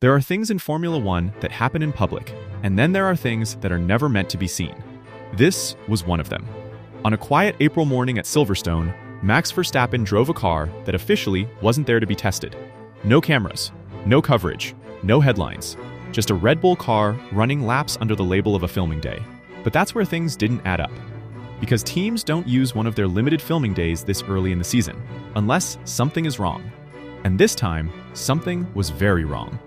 There are things in Formula One that happen in public, and then there are things that are never meant to be seen. This was one of them. On a quiet April morning at Silverstone, Max Verstappen drove a car that officially wasn't there to be tested. No cameras, no coverage, no headlines, just a Red Bull car running laps under the label of a filming day. But that's where things didn't add up. Because teams don't use one of their limited filming days this early in the season, unless something is wrong. And this time, something was very wrong.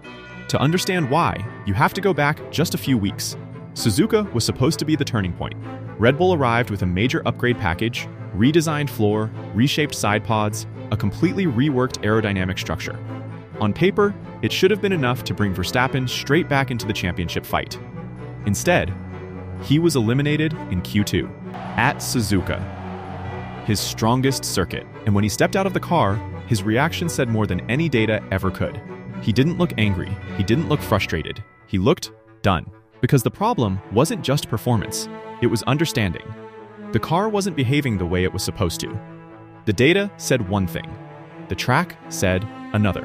To understand why, you have to go back just a few weeks. Suzuka was supposed to be the turning point. Red Bull arrived with a major upgrade package, redesigned floor, reshaped side pods, a completely reworked aerodynamic structure. On paper, it should have been enough to bring Verstappen straight back into the championship fight. Instead, he was eliminated in Q2, at Suzuka, his strongest circuit. And when he stepped out of the car, his reaction said more than any data ever could. He didn't look angry, he didn't look frustrated, he looked done. Because the problem wasn't just performance, it was understanding. The car wasn't behaving the way it was supposed to. The data said one thing, the track said another.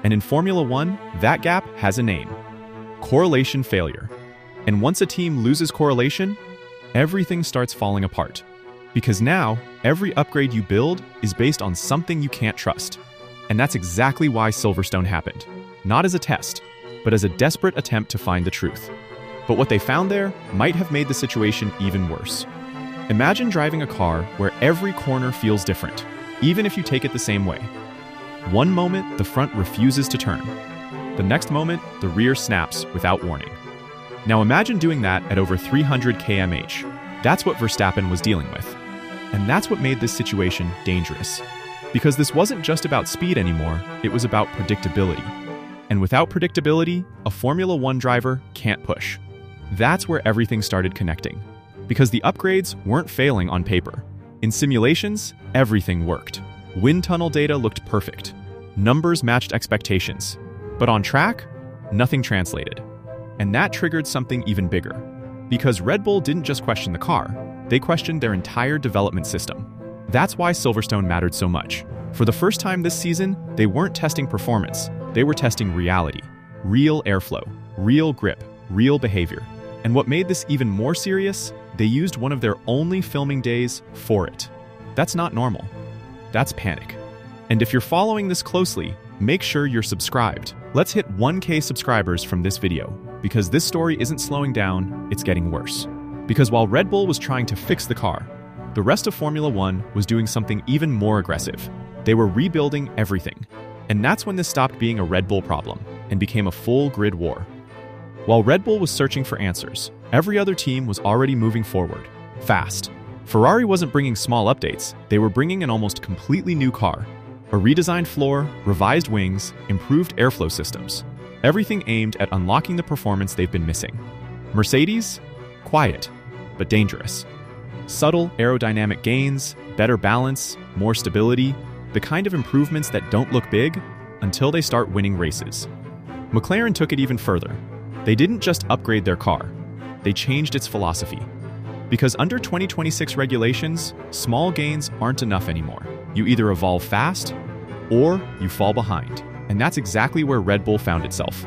And in Formula One, that gap has a name: correlation failure. And once a team loses correlation, everything starts falling apart. Because now, every upgrade you build is based on something you can't trust. And that's exactly why Silverstone happened. Not as a test, but as a desperate attempt to find the truth. But what they found there might have made the situation even worse. Imagine driving a car where every corner feels different, even if you take it the same way. One moment, the front refuses to turn. The next moment, the rear snaps without warning. Now imagine doing that at over 300 km/h. That's what Verstappen was dealing with. And that's what made this situation dangerous. Because this wasn't just about speed anymore, it was about predictability. And without predictability, a Formula One driver can't push. That's where everything started connecting. Because the upgrades weren't failing on paper. In simulations, everything worked. Wind tunnel data looked perfect. Numbers matched expectations. But on track, nothing translated. And that triggered something even bigger. Because Red Bull didn't just question the car, they questioned their entire development system. That's why Silverstone mattered so much. For the first time this season, they weren't testing performance, they were testing reality. Real airflow, real grip, real behavior. And what made this even more serious, they used one of their only filming days for it. That's not normal. That's panic. And if you're following this closely, make sure you're subscribed. Let's hit 1K subscribers from this video, because this story isn't slowing down, it's getting worse. Because while Red Bull was trying to fix the car, the rest of Formula One was doing something even more aggressive. They were rebuilding everything. And that's when this stopped being a Red Bull problem and became a full grid war. While Red Bull was searching for answers, every other team was already moving forward, fast. Ferrari wasn't bringing small updates, they were bringing an almost completely new car. A redesigned floor, revised wings, improved airflow systems. Everything aimed at unlocking the performance they've been missing. Mercedes? Quiet, but dangerous. Subtle aerodynamic gains, better balance, more stability, the kind of improvements that don't look big until they start winning races. McLaren took it even further. They didn't just upgrade their car, they changed its philosophy. Because under 2026 regulations, small gains aren't enough anymore. You either evolve fast, or you fall behind. And that's exactly where Red Bull found itself.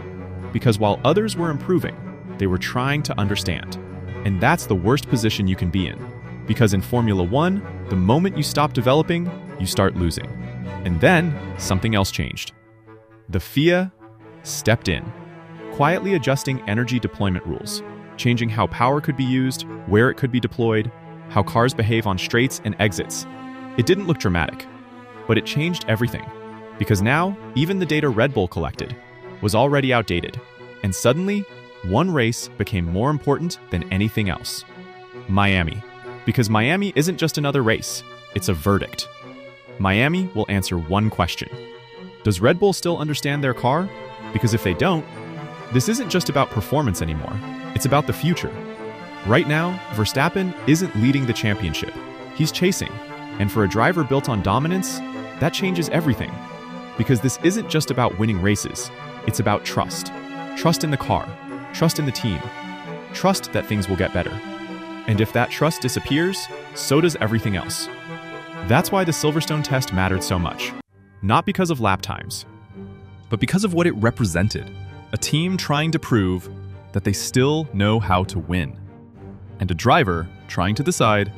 Because while others were improving, they were trying to understand. And that's the worst position you can be in. Because in Formula One, the moment you stop developing, you start losing. And then, something else changed. The FIA stepped in, quietly adjusting energy deployment rules, changing how power could be used, where it could be deployed, how cars behave on straights and exits. It didn't look dramatic, but it changed everything. Because now, even the data Red Bull collected was already outdated. And suddenly, one race became more important than anything else. Miami. Because Miami isn't just another race, it's a verdict. Miami will answer one question. Does Red Bull still understand their car? Because if they don't, this isn't just about performance anymore, it's about the future. Right now, Verstappen isn't leading the championship, he's chasing. And for a driver built on dominance, that changes everything. Because this isn't just about winning races, it's about trust. Trust in the car, trust in the team, trust that things will get better. And if that trust disappears, so does everything else. That's why the Silverstone test mattered so much. Not because of lap times, but because of what it represented. A team trying to prove that they still know how to win. And a driver trying to decide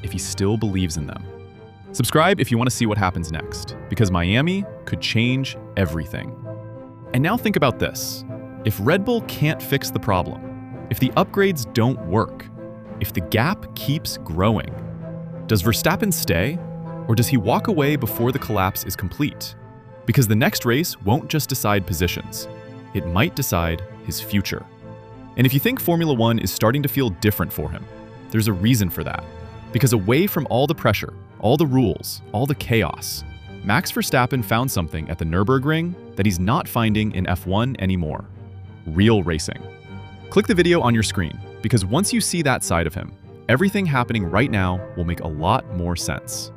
if he still believes in them. Subscribe if you want to see what happens next, because Miami could change everything. And now think about this. If Red Bull can't fix the problem, if the upgrades don't work, if the gap keeps growing, does Verstappen stay, or does he walk away before the collapse is complete? Because the next race won't just decide positions. It might decide his future. And if you think Formula One is starting to feel different for him, there's a reason for that. Because away from all the pressure, all the rules, all the chaos, Max Verstappen found something at the Nürburgring that he's not finding in F1 anymore: real racing. Click the video on your screen, because once you see that side of him, everything happening right now will make a lot more sense.